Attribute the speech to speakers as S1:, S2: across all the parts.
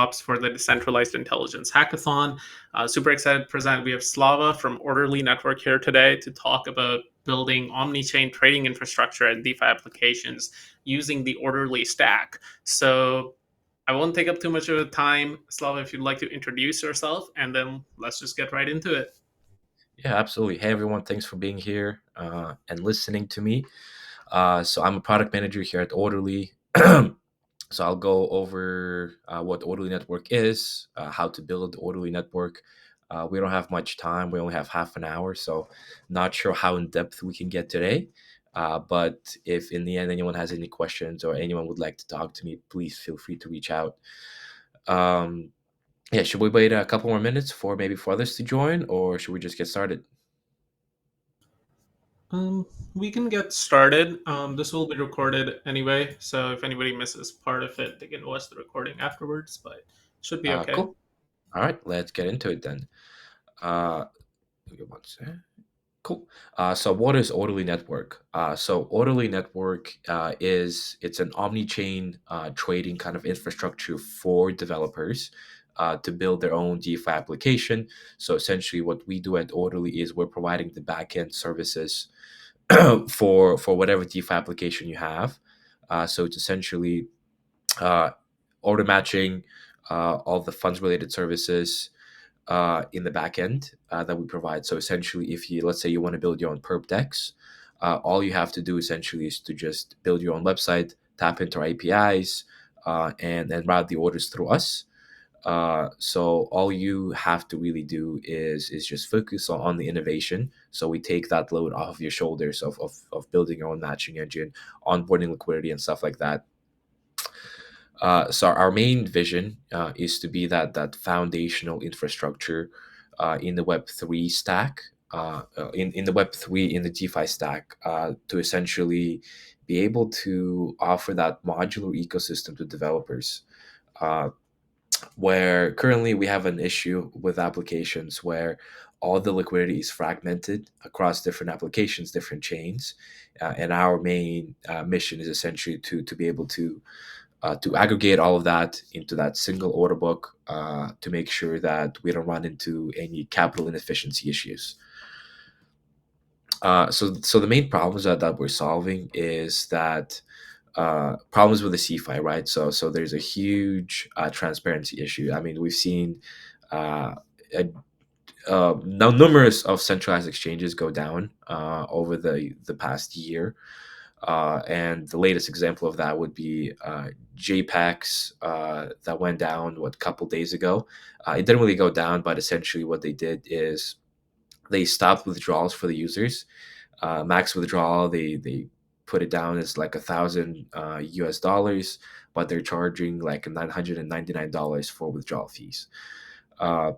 S1: workshops for the Decentralized Intelligence Hackathon. Super excited to present. We have Slava from Orderly Network here today to talk about building omni-chain trading infrastructure and DeFi applications using the Orderly stack. So I won't take up too much of the time. Slava, if you'd like to introduce yourself, and then let's just get right into it.
S2: Yeah, absolutely. Hey, everyone. Thanks for being here and listening to me. So, I'm a product manager here at Orderly. So, I'll go over what Orderly Network is, how to build the Orderly Network. We don't have much time. We only have half an hour. So, not sure how in depth we can get today. But if in the end anyone has any questions or anyone would like to talk to me, please feel free to reach out. Um, yeah, should we wait a couple more minutes for others to join, or should we just get started?
S1: We can get started. This will be recorded anyway, so if anybody misses part of it, they can watch the recording afterwards, but it should be okay.
S2: Cool. All right, let's get into it then. Uh, give me one sec. Cool. So what is Orderly Network? So Orderly Network it's an omni-chain trading kind of infrastructure for developers to build their own DeFi application. So essentially, what we do at Orderly is we're providing the backend services for whatever DeFi application you have. So it's essentially uh, order matching, all the funds related services in the back end that we provide. So essentially, if you let's say you want to build your own perp decks, all you have to do essentially is to just build your own website, tap into our APIs, and then route the orders through us. So all you have to really do is just focus on the innovation. So we take that load off of your shoulders of building your own matching engine, onboarding liquidity and stuff like that. So our main vision is to be that foundational infrastructure in the Web3 stack, in the Web3 in the DeFi stack, to essentially be able to offer that modular ecosystem to developers. Where currently we have an issue with applications where all the liquidity is fragmented across different applications, different chains, and our main mission is essentially to be able to aggregate all of that into that single order book to make sure that we don't run into any capital inefficiency issues. So the main problems that we're solving is that problems with the CFI, right? So there's a huge transparency issue. I mean, we've seen a, now numerous of centralized exchanges go down over the past year. And the latest example of that would be JPEX that went down a couple days ago. It didn't really go down, but essentially what they did is they stopped withdrawals for the users. Max withdrawal, they put it down as like 1,000 US dollars, but they're charging like $999 for withdrawal fees. Uh,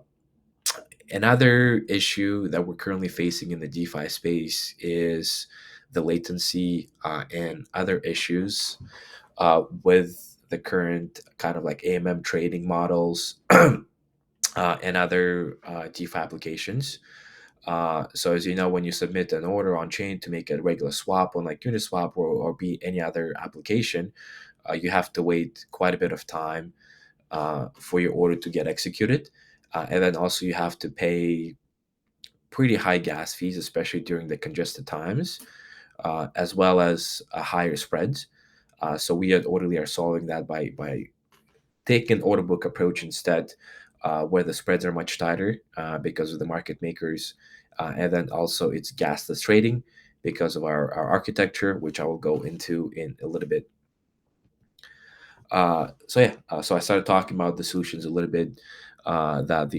S2: Another issue that we're currently facing in the DeFi space is the latency and other issues with the current kind of like AMM trading models and other DeFi applications. So as you know, when you submit an order on chain to make a regular swap on like Uniswap or be any other application, you have to wait quite a bit of time for your order to get executed. And then also you have to pay pretty high gas fees, especially during the congested times, as well as higher spreads. So we at Orderly are solving that by taking an order book approach instead, where the spreads are much tighter because of the market makers, and then also it's gasless trading because of our architecture, which I will go into in a little bit. So I started talking about the solutions a little bit. That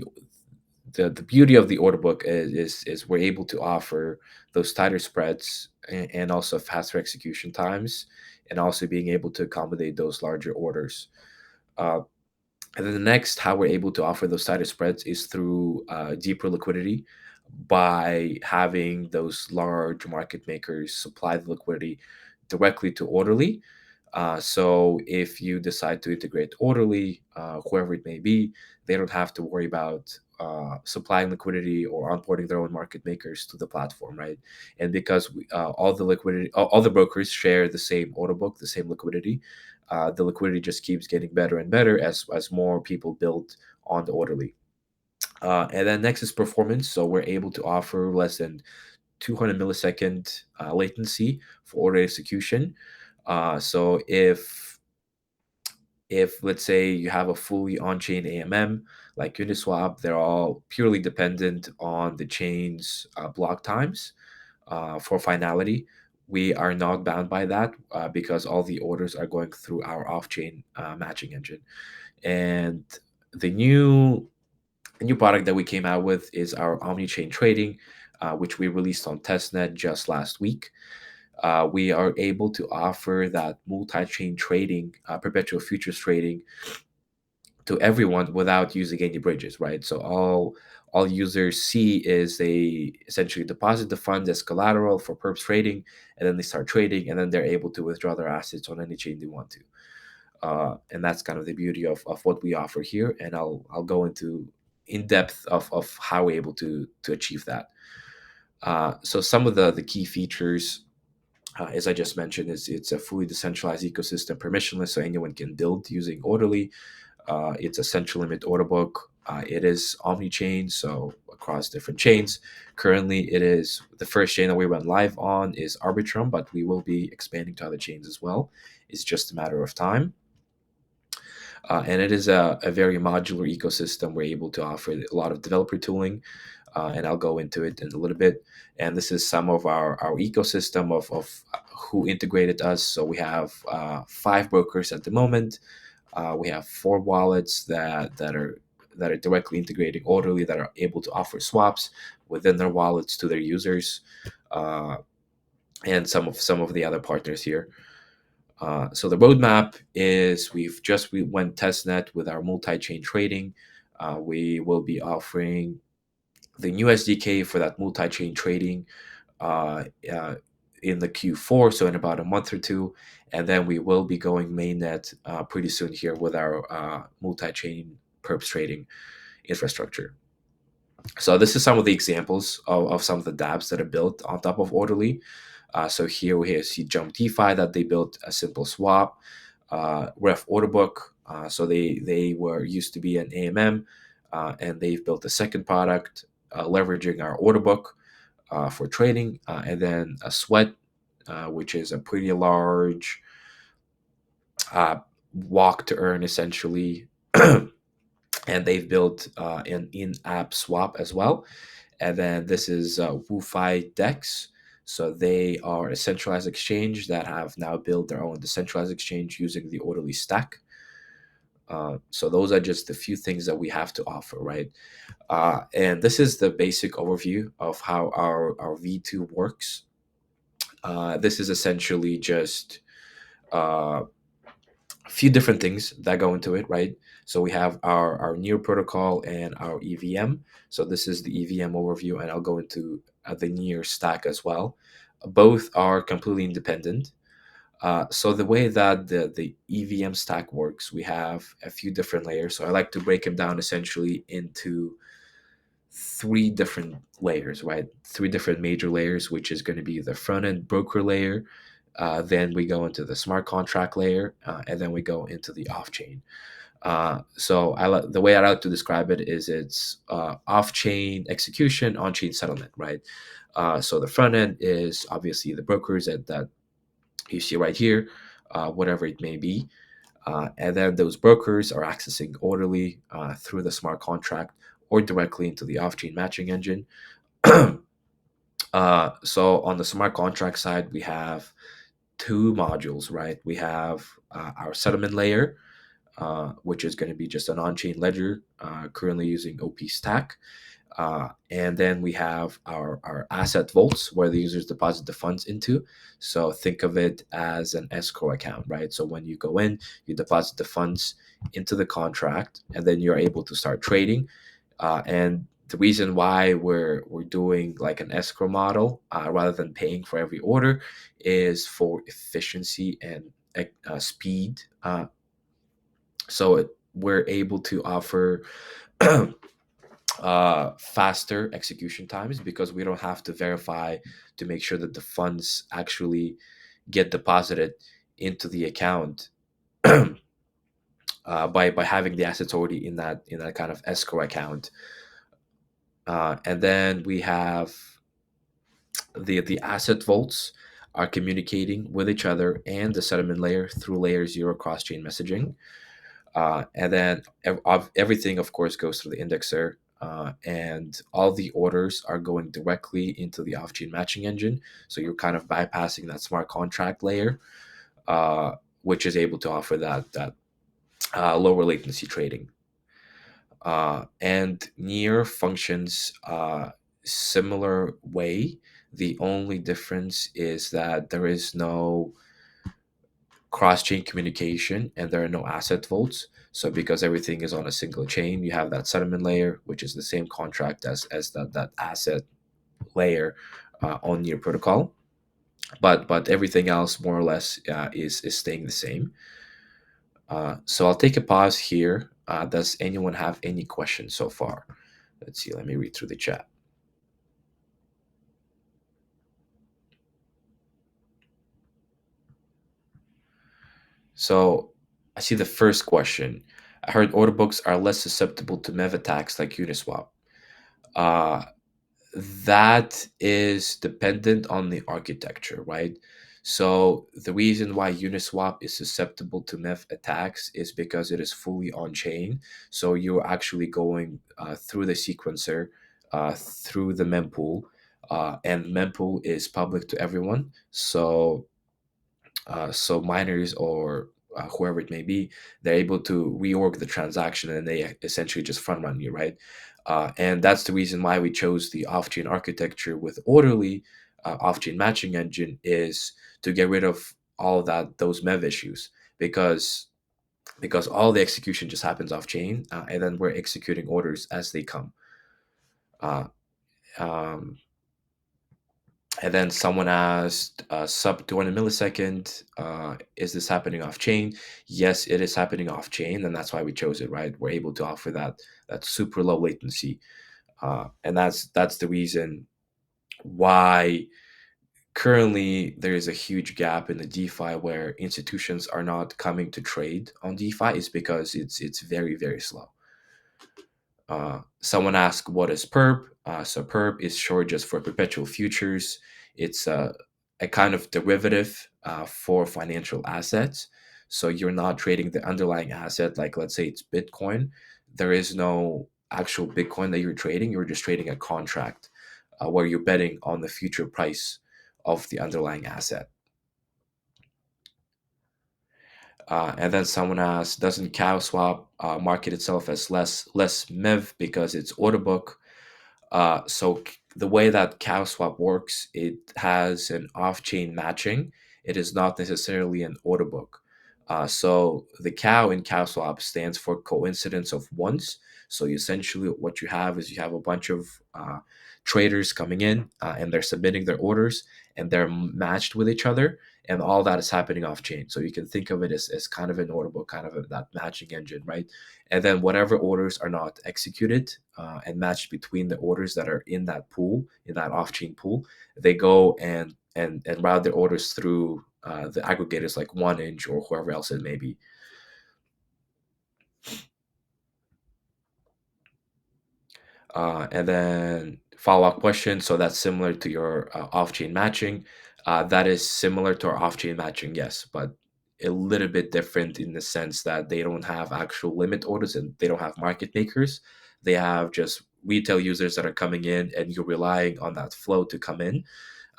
S2: the beauty of the order book is we're able to offer those tighter spreads and also faster execution times, and also being able to accommodate those larger orders. Uh, and then the next, how we're able to offer those tighter spreads is through deeper liquidity by having those large market makers supply the liquidity directly to Orderly. So if you decide to integrate Orderly, whoever it may be, they don't have to worry about supplying liquidity or onboarding their own market makers to the platform, right? And because all the liquidity, all the brokers share the same order book, the same liquidity, the liquidity just keeps getting better and better as more people build on the orderly. And then next is performance. So we're able to offer less than 200 millisecond latency for order execution. So if let's say you have a fully on-chain AMM like Uniswap, they're all purely dependent on the chain's block times for finality. We are not bound by that because all the orders are going through our off-chain matching engine. And the new product that we came out with is our omni-chain trading, which we released on testnet just last week. We are able to offer that multi-chain trading, perpetual futures trading, to everyone without using any bridges, right? So all users see is they essentially deposit the funds as collateral for perps trading, and then they start trading, and then they're able to withdraw their assets on any chain they want to. And that's kind of the beauty of what we offer here. And I'll go into in depth of how we're able to achieve that. So some of the key features, as I just mentioned, is it's a fully decentralized ecosystem, permissionless, so anyone can build using Orderly. It's a central limit order book. It is omni-chain, so across different chains. Currently, it is the first chain that we went live on is Arbitrum, but we will be expanding to other chains as well. It's just a matter of time. And it is a very modular ecosystem. We're able to offer a lot of developer tooling, and I'll go into it in a little bit. And this is some of our ecosystem of who integrated us. So we have 5 brokers at the moment. We have 4 wallets that are directly integrating Orderly, that are able to offer swaps within their wallets to their users, and some of the other partners here. So the roadmap is we went testnet with our multi-chain trading. We will be offering the new SDK for that multi-chain trading in the Q4, so in about a month or two, and then we will be going mainnet pretty soon here with our multi-chain perps trading infrastructure. So this is some of the examples of some of the dApps that are built on top of Orderly. So here we see Jump DeFi, that they built a simple swap. Ref Order Book, so they were used to be an AMM, and they've built a second product leveraging our order book for trading, and then a Sweat, which is a pretty large walk to earn essentially. And they've built an in-app swap as well. And then this is WooFi Dex. So they are a centralized exchange that have now built their own decentralized exchange using the Orderly stack. So those are just a few things that we have to offer, right? And this is the basic overview of how our V2 works. This is essentially just a few different things that go into it, right? So we have our Near protocol and our EVM. So this is the EVM overview, and I'll go into the Near stack as well. Both are completely independent. So the way that the EVM stack works, we have a few different layers. So I like to break them down essentially into 3 different layers, right? 3 different major layers, which is going to be the front end broker layer. Then we go into the smart contract layer, and then we go into the off chain. So the way I like to describe it is it's off-chain execution, on-chain settlement, right? So the front end is obviously the brokers that you see right here, whatever it may be. And then those brokers are accessing Orderly through the smart contract or directly into the off-chain matching engine. So on the smart contract side, we have 2 modules, right? We have our settlement layer, which is going to be just an on-chain ledger currently using OP Stack. And then we have our asset vaults where the users deposit the funds into. So think of it as an escrow account, right? So when you go in, you deposit the funds into the contract, and then you're able to start trading. And the reason why we're doing like an escrow model rather than paying for every order is for efficiency and speed. So we're able to offer faster execution times because we don't have to verify to make sure that the funds actually get deposited into the account by having the assets already in that kind of escrow account. And then we have the asset vaults are communicating with each other and the settlement layer through layer zero cross chain messaging. And then everything, of course, goes through the indexer. And all the orders are going directly into the off chain matching engine. So you're kind of bypassing that smart contract layer, uh, which is able to offer that lower latency trading. And near functions similar way. The only difference is that there is no cross-chain communication and there are no asset vaults. So because everything is on a single chain, you have that settlement layer, which is the same contract as that asset layer on your protocol. But everything else more or less is staying the same. So I'll take a pause here. Does anyone have any questions so far? Let's see. Let me read through the chat. So I see the first question. I heard order books are less susceptible to MEV attacks like Uniswap. Uh, that is dependent on the architecture, right? So the reason why Uniswap is susceptible to MEV attacks is because it is fully on chain. So you're actually going through the sequencer, through the mempool, and mempool is public to everyone. So miners or whoever it may be, they're able to reorg the transaction and they essentially just front run you, right? And that's the reason why we chose the off-chain architecture with orderly off-chain matching engine is to get rid of all of those MEV issues because all the execution just happens off-chain and then we're executing orders as they come. Uh, um, And then someone asked, sub 200 millisecond, is this happening off chain? Yes, it is happening off chain, and that's why we chose it. Right, we're able to offer that super low latency, and that's the reason why currently there is a huge gap in the DeFi where institutions are not coming to trade on DeFi is because it's very very slow. Someone asked, what is perp? So perp is short just for perpetual futures. It's a kind of derivative for financial assets. So you're not trading the underlying asset, like let's say it's Bitcoin. There is no actual Bitcoin that you're trading. You're just trading a contract where you're betting on the future price of the underlying asset. And then someone asked, doesn't cow swap market itself as less MEV because it's order book? The way that cow swap works, it has an off-chain matching. It is not necessarily an order book. So the cow in cow swap stands for coincidence of ones. So essentially, what you have is you have a bunch of traders coming in and they're submitting their orders and they're matched with each other, and all that is happening off chain. So you can think of it as kind of an order book, kind of that matching engine, right? And then whatever orders are not executed and matched between the orders that are in that pool, in that off-chain pool, they go and route their orders through the aggregators like 1inch or whoever else it may be. And then follow-up question. So that's similar to your off-chain matching. That is similar to our off-chain matching, yes, but a little bit different in the sense that they don't have actual limit orders and they don't have market makers. They have just retail users that are coming in, and you're relying on that flow to come in.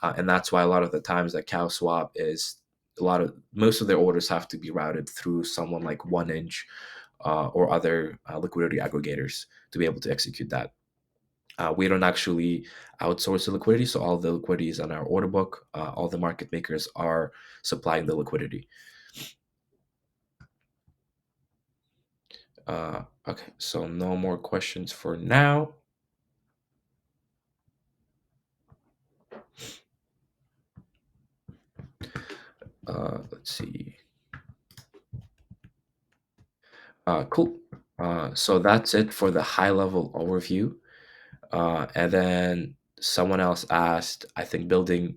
S2: And that's why a lot of the times that cow swap is most of their orders have to be routed through someone like 1inch or other liquidity aggregators to be able to execute that. We don't actually outsource the liquidity, so all the liquidity is on our order book. All the market makers are supplying the liquidity. Okay, so no more questions for now. Let's see. Cool. So that's it for the high level overview. And then someone else asked, I think building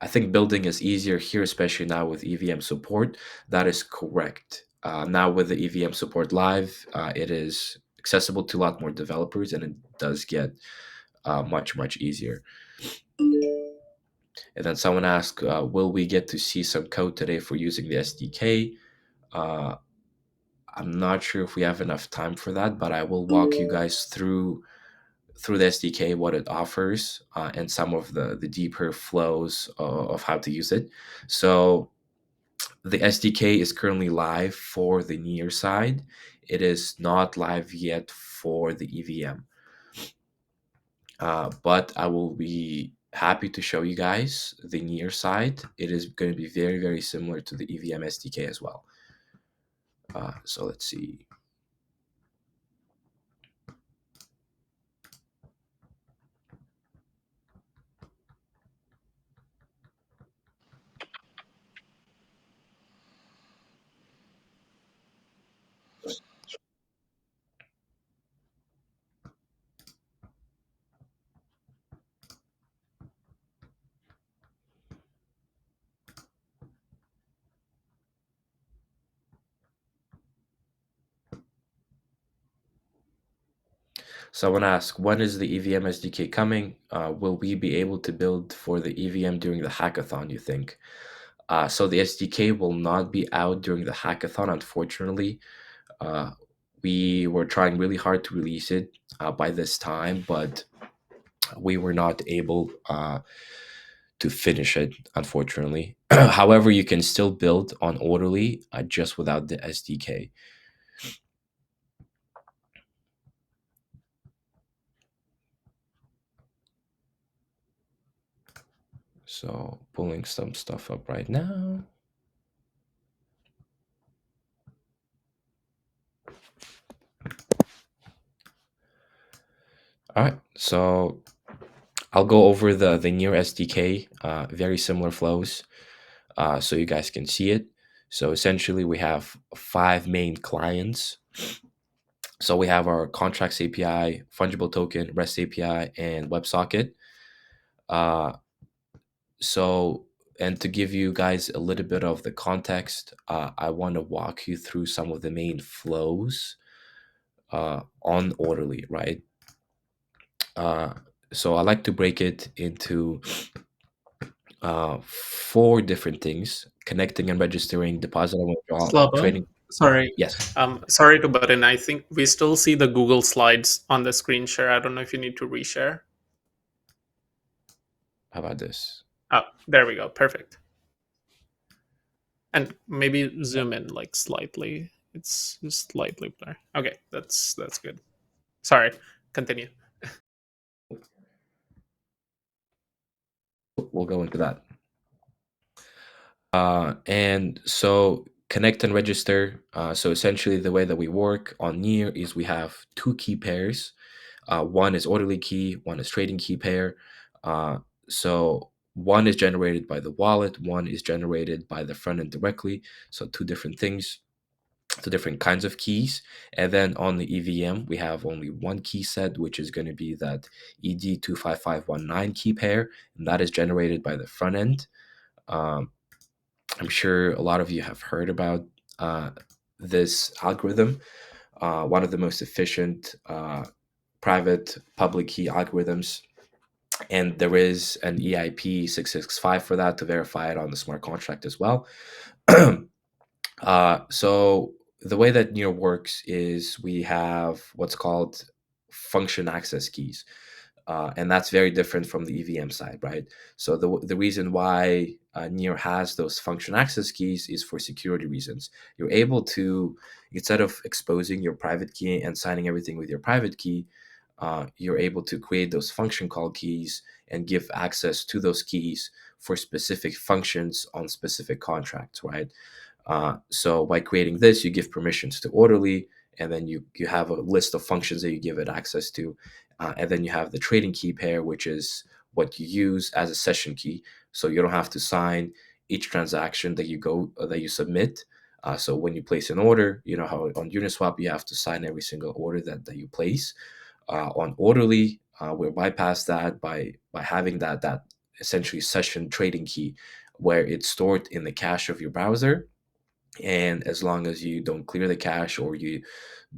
S2: I think building is easier here, especially now with EVM support. That is correct. Now with the EVM support live, it is accessible to a lot more developers, and it does get much much easier. And then someone asked, "Will we get to see some code today for using the SDK?" Uh, I'm not sure if we have enough time for that, but I will walk you guys through the SDK, what it offers, and some of the deeper flows of how to use it. So the SDK is currently live for the near side. It is not live yet for the EVM, but I will be happy to show you guys the near side. It is going to be very, very similar to the EVM SDK as well. So let's see. Someone asked, when is the EVM SDK coming? Will we be able to build for the EVM during the hackathon, you think? So the SDK will not be out during the hackathon, unfortunately. Uh, we were trying really hard to release it by this time, but we were not able to finish it, unfortunately. However, you can still build on Orderly just without the SDK. So pulling some stuff up right now. All right, so I'll go over the near SDK, very similar flows, so you guys can see it. So essentially, we have 5 main clients. So we have our contracts API, fungible token, REST API, and WebSocket. Uh, so, and to give you guys a little bit of the context, I want to walk you through some of the main flows on Orderly, right? Uh, so I like to break it into 4 different things: connecting and registering, deposit and withdrawal,
S1: Slava,
S2: trading.
S1: sorry.
S2: Yes.
S1: Sorry to butt in. I think we still see the Google Slides on the screen share. I don't know if you need to reshare.
S2: How about this?
S1: Oh, there we go. Perfect. And maybe zoom in like slightly. It's just slightly blur. Okay, that's good. Sorry. Continue.
S2: We'll go into that. And so connect and register. So essentially, the way that we work on Near is we have 2 key pairs. One is orderly key, one is trading key pair. So one is generated by the wallet, one is generated by the front end directly. So 2 different things, 2 different kinds of keys. And then on the EVM, we have only 1 key set, which is going to be that ED25519 key pair, and that is generated by the front end. Um, I'm sure a lot of you have heard about this algorithm, one of the most efficient private public key algorithms. And there is an EIP 665 for that to verify it on the smart contract as well. So the way that Near works is we have what's called function access keys. And that's very different from the EVM side, right? So the reason why Near has those function access keys is for security reasons. You're able to, instead of exposing your private key and signing everything with your private key, you're able to create those function call keys and give access to those keys for specific functions on specific contracts, right? So by creating this, you give permissions to Orderly, and then you have a list of functions that you give it access to, and then you have the trading key pair, which is what you use as a session key. So you don't have to sign each transaction that you submit. So when you place an order, you know how on Uniswap you have to sign every single order that you place. On Orderly, we'll bypass that by having that essentially session trading key, where it's stored in the cache of your browser. And as long as you don't clear the cache, or you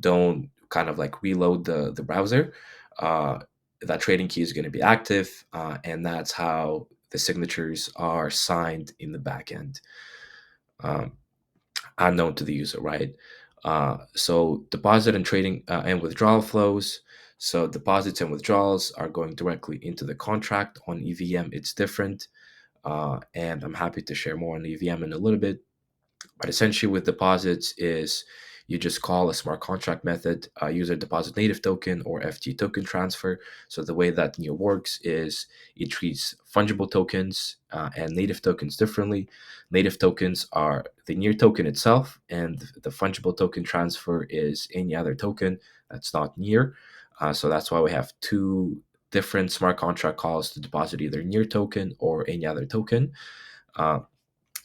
S2: don't kind of like reload the browser, uh, that trading key is going to be active, and that's how the signatures are signed in the backend, um, unknown to the user, right? So deposit and trading and withdrawal flows. So deposits and withdrawals are going directly into the contract. On EVM, it's different, and I'm happy to share more on EVM in a little bit. But essentially, with deposits, is you just call a smart contract method, user deposit native token or FT token transfer. So the way that NEO works is it treats fungible tokens and native tokens differently. Native tokens are the NEAR token itself, and the fungible token transfer is any other token that's not NEAR. So that's why we have two different smart contract calls to deposit either NEAR token or any other token. Uh,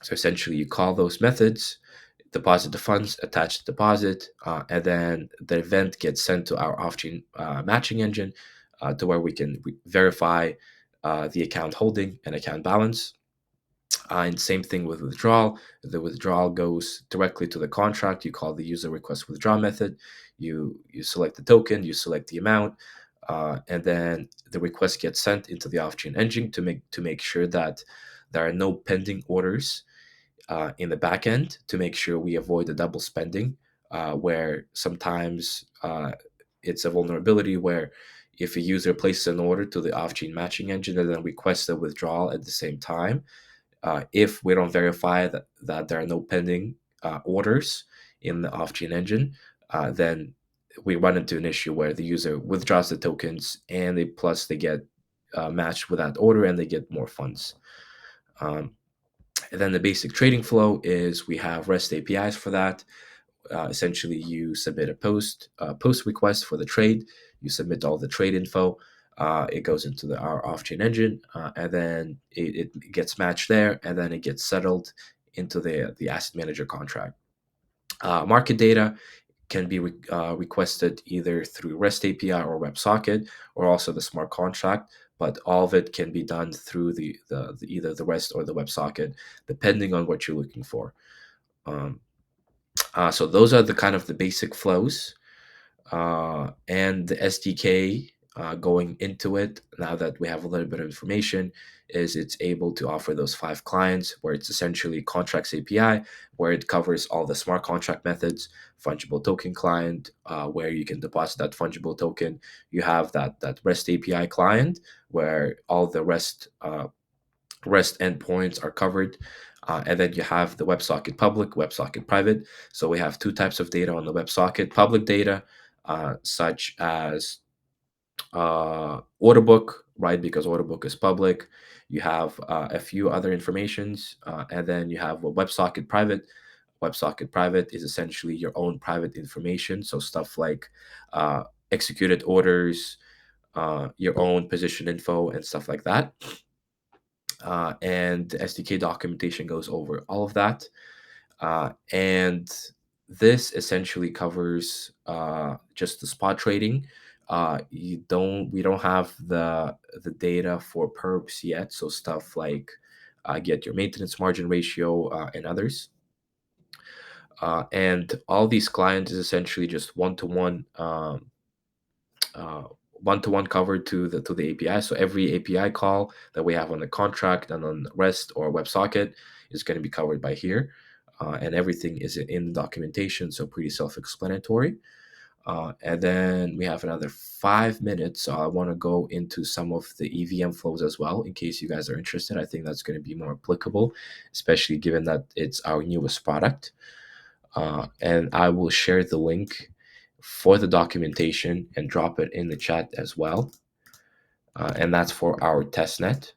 S2: so essentially, you call those methods, deposit the funds, attach the deposit, and then the event gets sent to our off-chain matching engine, to where we can verify the account holding and account balance. And same thing with withdrawal. The withdrawal goes directly to the contract. You call the user request withdraw method. You select the token, you select the amount, and then the request gets sent into the off-chain engine to make sure that there are no pending orders in the back end, to make sure we avoid the double spending, where sometimes it's a vulnerability where if a user places an order to the off-chain matching engine and then requests a withdrawal at the same time, if we don't verify that there are no pending orders in the off-chain engine, then we run into an issue where the user withdraws the tokens, and they get matched with that order, and they get more funds. Um, and then the basic trading flow is we have REST APIs for that. Essentially, you submit a post request for the trade. You submit all the trade info. It goes into our off-chain engine, and then it gets matched there, and then it gets settled into the asset manager contract. Market data can be requested either through REST API or WebSocket, or also the smart contract. But all of it can be done through either the REST or the WebSocket, depending on what you're looking for. Um, so those are the kind of the basic flows, and the SDK going into it. Now that we have a little bit of information, is it's able to offer those 5 clients, where it's essentially contracts API, where it covers all the smart contract methods, fungible token client, where you can deposit that fungible token. You have that REST API client, where all the REST endpoints are covered. And then you have the WebSocket public, WebSocket private. So we have 2 types of data on the WebSocket. Public data, such as order book, right? Because order book is public. You have a few other informations, and then you have a WebSocket private. WebSocket private is essentially your own private information. So stuff like executed orders, your own position info, and stuff like that. And the SDK documentation goes over all of that. And this essentially covers just the spot trading. We don't have the data for perps yet, so stuff like get your maintenance margin ratio and others. And all these clients is essentially just uh, one-to-one covered to the API. So every API call that we have on the contract and on REST or WebSocket is going to be covered by here, and everything is in the documentation, so pretty self-explanatory. And then we have another 5 minutes, so I want to go into some of the EVM flows as well, in case you guys are interested. I think that's going to be more applicable, especially given that it's our newest product. And I will share the link for the documentation and drop it in the chat as well. And that's for our testnet.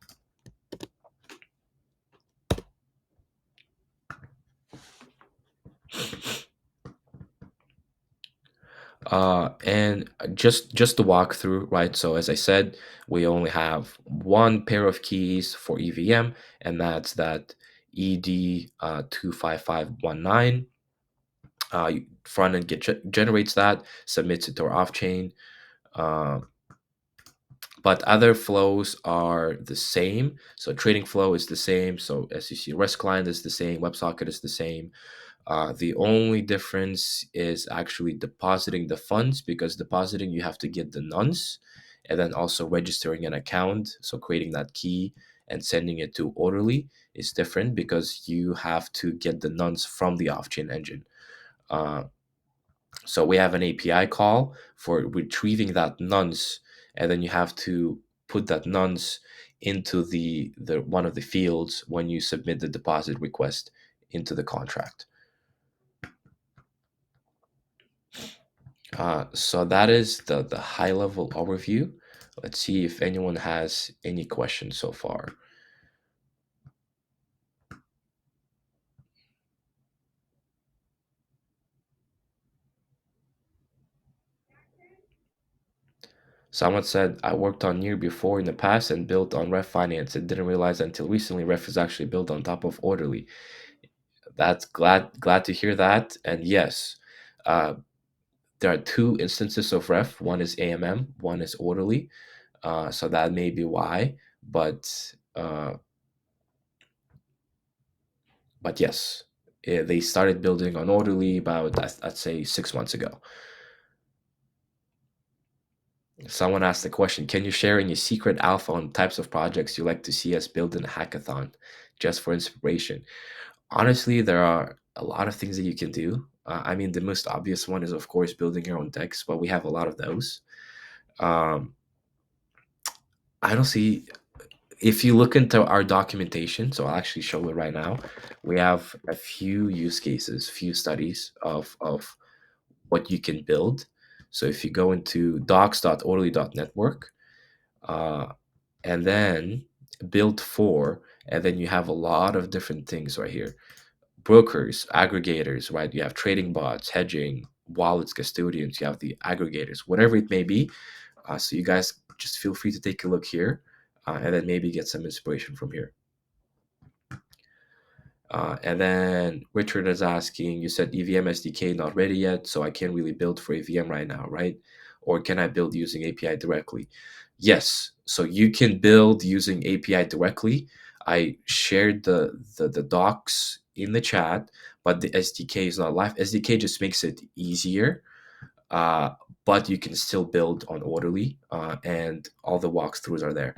S2: And just to walk through, right? So as I said, we only have one pair of keys for EVM, and that's that ED 25519. Front end generates that, submits it to our off chain. but other flows are the same. So trading flow is the same. So as you see, REST client is the same, WebSocket is the same. The only difference is actually depositing the funds, because depositing you have to get the nonce, and then also registering an account. So creating that key and sending it to Orderly is different, because you have to get the nonce from the off-chain engine. Uh, so we have an API call for retrieving that nonce, and then you have to put that nonce into the one of the fields when you submit the deposit request into the contract. So that is the high level overview. Let's see if anyone has any questions so far. Someone said, I worked on Near before in the past and built on Ref Finance and didn't realize until recently Ref is actually built on top of Orderly. That's glad to hear that. And yes, uh, there are two instances of Ref. One is AMM, one is Orderly. So that may be why. But yes, they started building on Orderly about, I'd say, 6 months ago. Someone asked the question, can you share any secret alpha on types of projects you like to see us build in a hackathon, just for inspiration? Honestly, there are a lot of things that you can do. I mean, the most obvious one is, of course, building your own decks, but we have a lot of those. Um, I don't see, if you look into our documentation, so I'll actually show it right now. We have a few use cases, few studies of what you can build. So if you go into docs.orderly.network, uh, and then build for, and then you have a lot of different things right here. Brokers, aggregators, right? You have trading bots, hedging, wallets, custodians, you have the aggregators, whatever it may be. So you guys just feel free to take a look here, and then maybe get some inspiration from here. And then Richard is asking, you said EVM SDK not ready yet, so I can't really build for EVM right now, right? Or can I build using API directly? Yes, so you can build using API directly. I shared the docs in the chat, but the SDK is not live. SDK just makes it easier, uh, but you can still build on Orderly, and all the walkthroughs are there.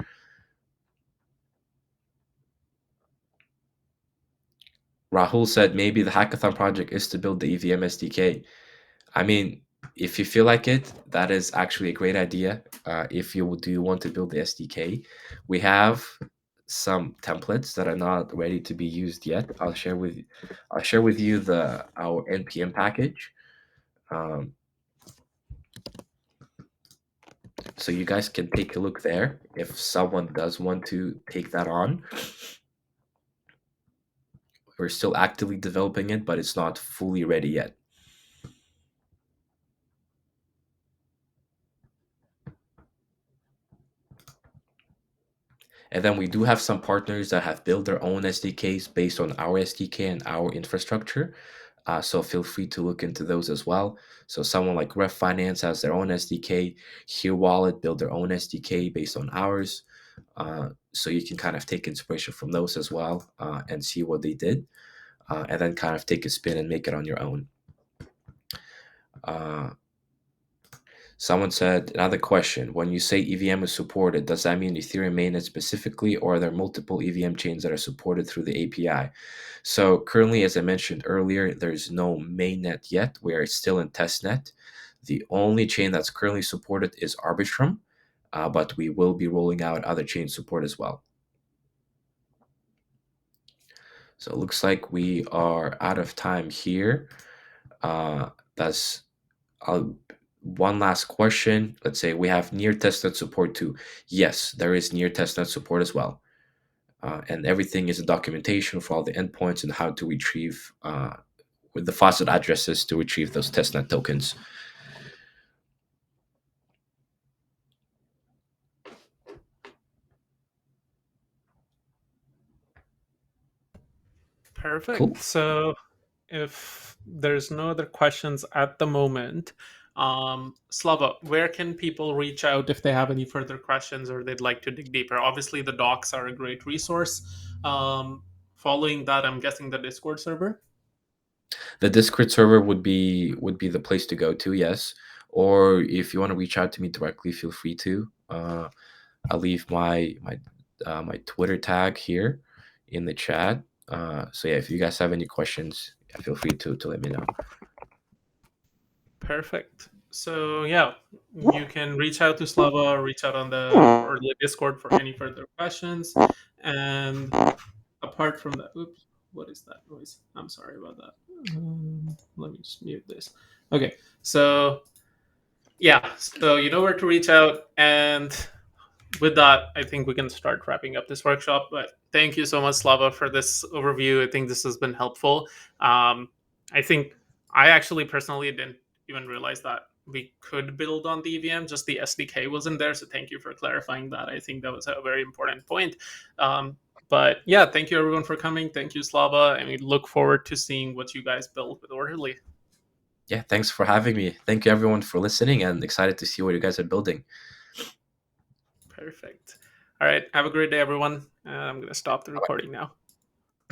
S2: Rahul said maybe the hackathon project is to build the EVM SDK. I mean, if you feel like it, that is actually a great idea. If you do want to build the SDK, we have some templates that are not ready to be used yet. I'll share with you our npm package, um, so you guys can take a look there if someone does want to take that on. We're still actively developing it, but it's not fully ready yet. And then we do have some partners that have built their own SDKs based on our SDK and our infrastructure. So feel free to look into those as well. So someone like Ref Finance has their own SDK. Here Wallet built their own SDK based on ours. So you can kind of take inspiration from those as well, and see what they did, and then kind of take a spin and make it on your own. Someone said, another question, when you say EVM is supported, does that mean Ethereum mainnet specifically, or are there multiple EVM chains that are supported through the API? So currently, as I mentioned earlier, there's no mainnet yet. We are still in testnet. The only chain that's currently supported is Arbitrum, but we will be rolling out other chain support as well. So it looks like we are out of time here. That's one last question. Let's say we have near testnet support too. Yes, there is near testnet support as well. And everything is a documentation for all the endpoints and how to retrieve with the faucet addresses to retrieve those testnet tokens. Cool.
S1: Perfect. So if there's no other questions at the moment, Slava, where can people reach out if they have any further questions or they'd like to dig deeper? Obviously, the docs are a great resource. Following that, I'm guessing the Discord server.
S2: The Discord server would be the place to go to, yes. Or if you want to reach out to me directly, feel free to. I'll leave my Twitter tag here in the chat. So yeah, if you guys have any questions, yeah, feel free to let me know.
S1: Perfect. So yeah, you can reach out to Slava, reach out on the Discord for any further questions. And apart from that, oops, what is that noise? I'm sorry about that. Let me just mute this. Okay, so yeah, so you know where to reach out, and with that, I think we can start wrapping up this workshop. But thank you so much, Slava, for this overview. I think this has been helpful. I think I actually personally didn't even realize that we could build on the EVM, just the SDK wasn't there. So thank you for clarifying that. I think that was a very important point. But yeah, thank you everyone for coming. Thank you, Slava. And we look forward to seeing what you guys build with Orderly.
S2: Yeah, thanks for having me. Thank you everyone for listening, and excited to see what you guys are building.
S1: Perfect. All right. Have a great day, everyone. I'm going to stop the recording now.